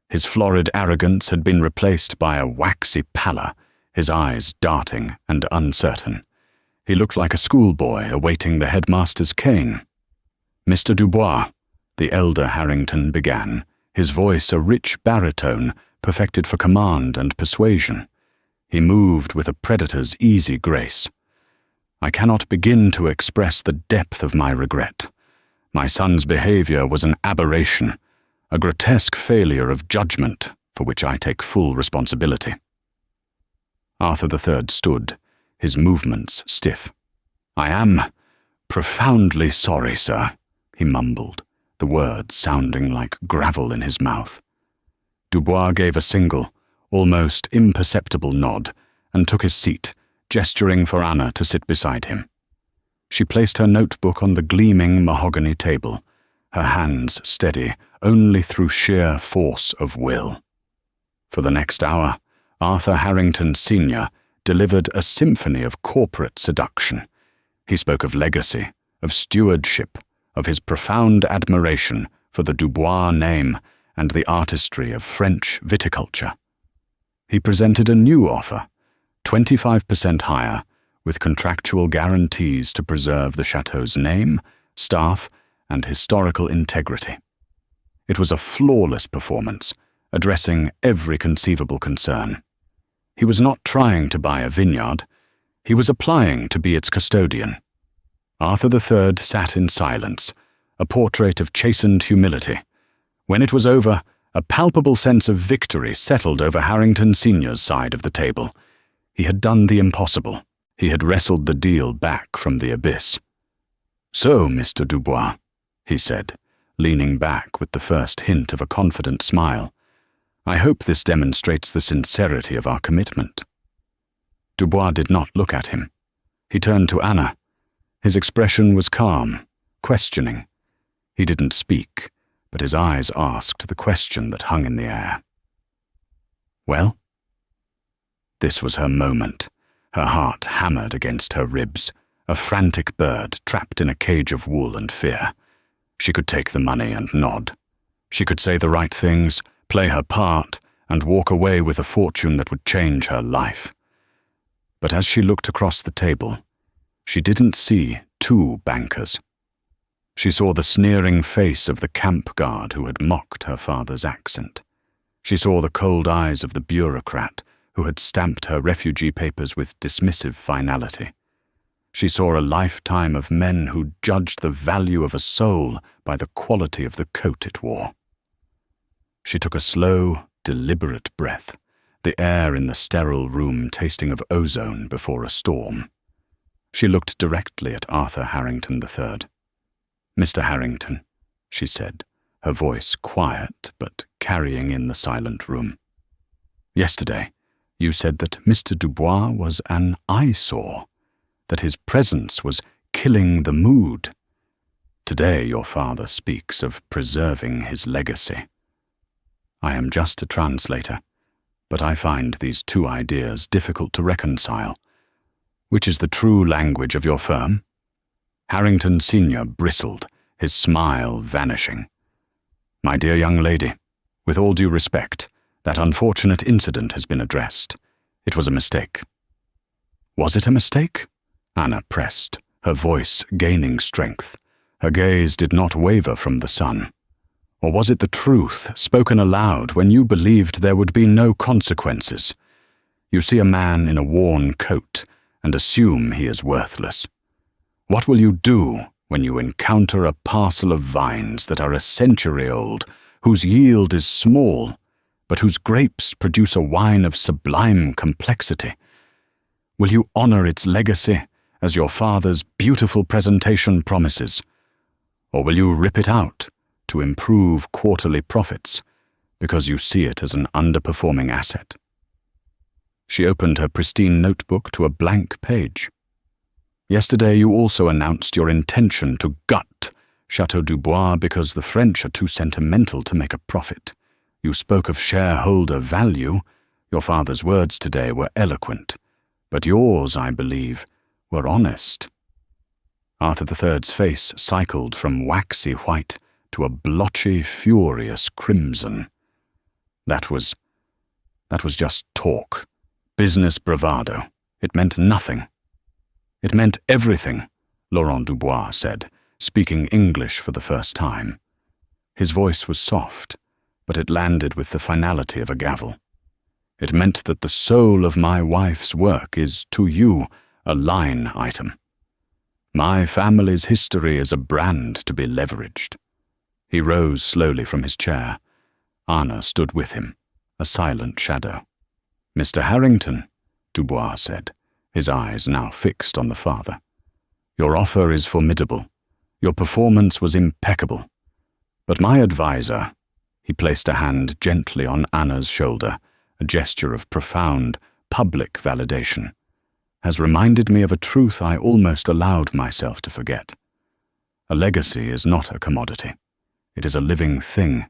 A: His florid arrogance had been replaced by a waxy pallor, his eyes darting and uncertain. He looked like a schoolboy awaiting the headmaster's cane. "Mr. Dubois," the elder Harrington began, his voice a rich baritone perfected for command and persuasion. He moved with a predator's easy grace. "I cannot begin to express the depth of my regret. My son's behavior was an aberration, a grotesque failure of judgment for which I take full responsibility." Arthur III stood, his movements stiff. "I am profoundly sorry, sir," he mumbled, the words sounding like gravel in his mouth. Dubois gave a single, almost imperceptible nod and took his seat, gesturing for Anna to sit beside him. She placed her notebook on the gleaming mahogany table, her hands steady only through sheer force of will. For the next hour, Arthur Harrington Sr. delivered a symphony of corporate seduction. He spoke of legacy, of stewardship, of his profound admiration for the Dubois name and the artistry of French viticulture. He presented a new offer, 25% higher, with contractual guarantees to preserve the chateau's name, staff, and historical integrity. It was a flawless performance, addressing every conceivable concern. He was not trying to buy a vineyard. He was applying to be its custodian. Arthur III sat in silence, a portrait of chastened humility. When it was over, a palpable sense of victory settled over Harrington Sr.'s side of the table. He had done the impossible. He had wrestled the deal back from the abyss. "So, Mr. Dubois," he said, leaning back with the first hint of a confident smile. "I hope this demonstrates the sincerity of our commitment." Dubois did not look at him. He turned to Anna. His expression was calm, questioning. He didn't speak, but his eyes asked the question that hung in the air. "Well?" This was her moment. Her heart hammered against her ribs, a frantic bird trapped in a cage of wool and fear. She could take the money and nod. She could say the right things, play her part, and walk away with a fortune that would change her life. But as she looked across the table, she didn't see two bankers. She saw the sneering face of the camp guard who had mocked her father's accent. She saw the cold eyes of the bureaucrat who had stamped her refugee papers with dismissive finality. She saw a lifetime of men who judged the value of a soul by the quality of the coat it wore. She took a slow, deliberate breath, the air in the sterile room tasting of ozone before a storm. She looked directly at Arthur Harrington III. "Mr. Harrington," she said, her voice quiet but carrying in the silent room. "Yesterday, you said that Mr. Dubois was an eyesore, that his presence was killing the mood. Today your father speaks of preserving his legacy. I am just a translator, but I find these two ideas difficult to reconcile. Which is the true language of your firm?" Harrington Sr. bristled, his smile vanishing. "My dear young lady, with all due respect, that unfortunate incident has been addressed. It was a mistake." "Was it a mistake?" Anna pressed, her voice gaining strength. Her gaze did not waver from the sun. "Or was it the truth, spoken aloud when you believed there would be no consequences? You see a man in a worn coat and assume he is worthless. What will you do when you encounter a parcel of vines that are a century old, whose yield is small, but whose grapes produce a wine of sublime complexity? Will you honor its legacy as your father's beautiful presentation promises? Or will you rip it out to improve quarterly profits because you see it as an underperforming asset?" She opened her pristine notebook to a blank page. "Yesterday you also announced your intention to gut Chateau Dubois because the French are too sentimental to make a profit. You spoke of shareholder value. Your father's words today were eloquent, but yours, I believe, were honest." Arthur III's face cycled from waxy white to a blotchy, furious crimson. That was just talk. Business bravado. It meant nothing. "It meant everything," Laurent Dubois said, speaking English for the first time. His voice was soft, but it landed with the finality of a gavel. "It meant that the soul of my wife's work is, to you, a line item. My family's history is a brand to be leveraged." He rose slowly from his chair. Anna stood with him, a silent shadow. "Mr. Harrington," Dubois said, his eyes now fixed on the father. "Your offer is formidable. Your performance was impeccable. But my advisor," he placed a hand gently on Anna's shoulder, a gesture of profound, public validation, "has reminded me of a truth I almost allowed myself to forget. A legacy is not a commodity. It is a living thing.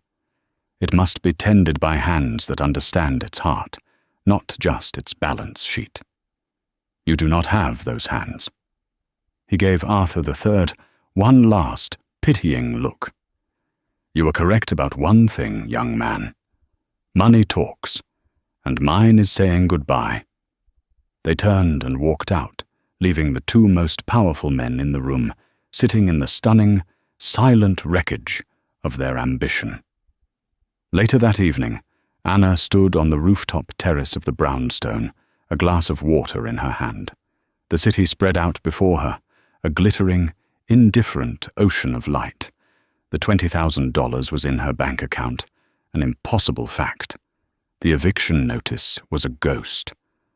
A: It must be tended by hands that understand its heart, not just its balance sheet. You do not have those hands." He gave Arthur III one last, pitying look. "You are correct about one thing, young man. Money talks, and mine is saying goodbye." They turned and walked out, leaving the two most powerful men in the room, sitting in the stunning, silent wreckage of their ambition. Later that evening, Anna stood on the rooftop terrace of the brownstone, a glass of water in her hand. The city spread out before her, a glittering, indifferent ocean of light. The $20,000 was in her bank account, an impossible fact. The eviction notice was a ghost.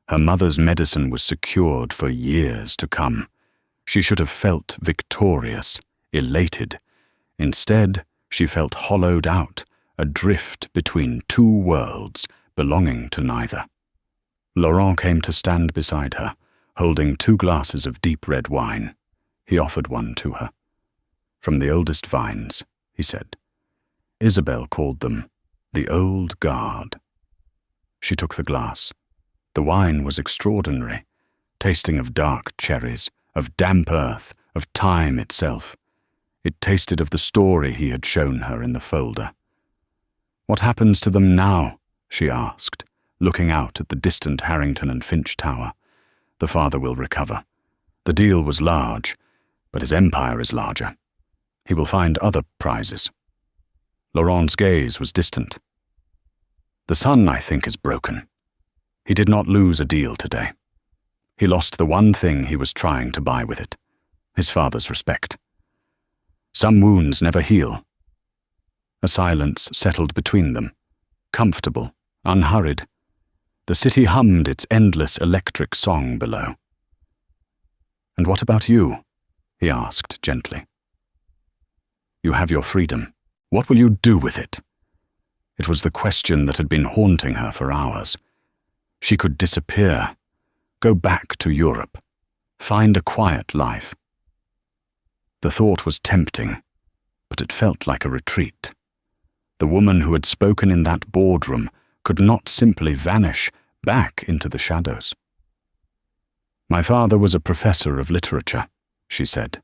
A: Her mother's medicine was secured for years to come. She should have felt victorious, elated. Instead, She felt hollowed out, adrift between two worlds, belonging to neither. Laurent came to stand beside her, holding 2 glasses of deep red wine. He offered one to her. "From the oldest vines," he said. Isabel called them the Old Guard. She took the glass. The wine was extraordinary, tasting of dark cherries, of damp earth, of time itself. It tasted of the story he had shown her in the folder. "What happens to them now?" she asked, looking out at the distant Harrington and Finch Tower. "The father will recover. The deal was large, but his empire is larger. He will find other prizes." Laurent's gaze was distant. "The son, I think, is broken. He did not lose a deal today. He lost the one thing he was trying to buy with it, his father's respect. Some wounds never heal." A silence settled between them, comfortable, unhurried. The city hummed its endless electric song below. "And what about you?" he asked gently. "You have your freedom. What will you do with it?" It was the question that had been haunting her for hours. She could disappear, go back to Europe, find a quiet life. The thought was tempting, but it felt like a retreat. The woman who had spoken in that boardroom could not simply vanish back into the shadows. "My father was a professor of literature," she said,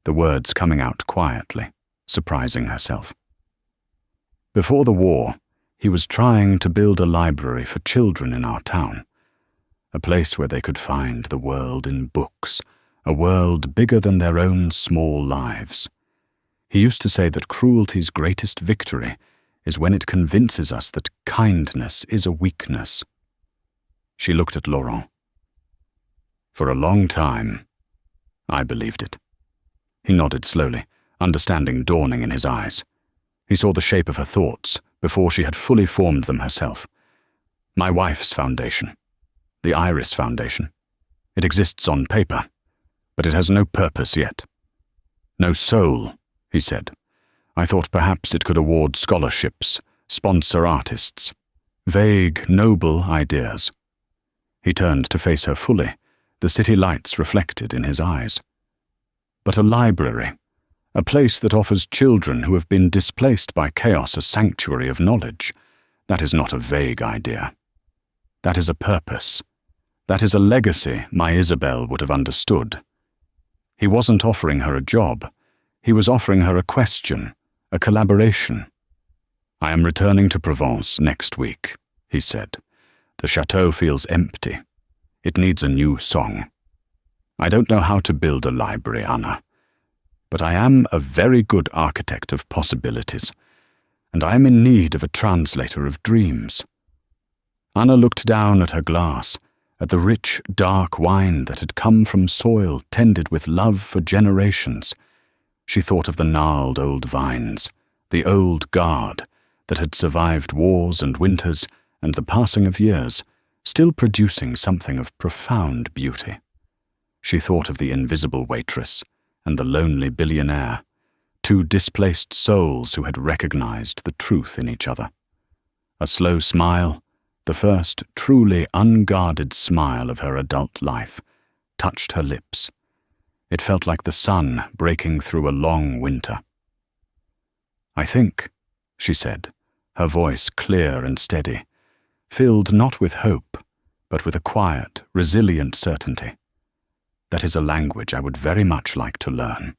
A: the words coming out quietly, surprising herself. "Before the war, he was trying to build a library for children in our town, a place where they could find the world in books, a world bigger than their own small lives. He used to say that cruelty's greatest victory is when it convinces us that kindness is a weakness." She looked at Laurent. "For a long time, I believed it." He nodded slowly, understanding dawning in his eyes. He saw the shape of her thoughts before she had fully formed them herself. "My wife's foundation, the Iris Foundation. It exists on paper, but it has no purpose yet. No soul," he said. "I thought perhaps it could award scholarships, sponsor artists. Vague, noble ideas." He turned to face her fully, the city lights reflected in his eyes. "But a library, a place that offers children who have been displaced by chaos a sanctuary of knowledge, that is not a vague idea. That is a purpose. That is a legacy my Isabel would have understood." He wasn't offering her a job. He was offering her a question, a collaboration. "I am returning to Provence next week," he said. "The chateau feels empty. It needs a new song. I don't know how to build a library, Anna, but I am a very good architect of possibilities, and I am in need of a translator of dreams." Anna looked down at her glass, at the rich, dark wine that had come from soil tended with love for generations. She thought of the gnarled old vines, the old guard that had survived wars and winters and the passing of years, still producing something of profound beauty. She thought of the invisible waitress and the lonely billionaire, 2 displaced souls who had recognized the truth in each other. A slow smile, the first truly unguarded smile of her adult life, touched her lips. It felt like the sun breaking through a long winter. "I think," she said, her voice clear and steady, filled not with hope, but with a quiet, resilient certainty. "That is a language I would very much like to learn."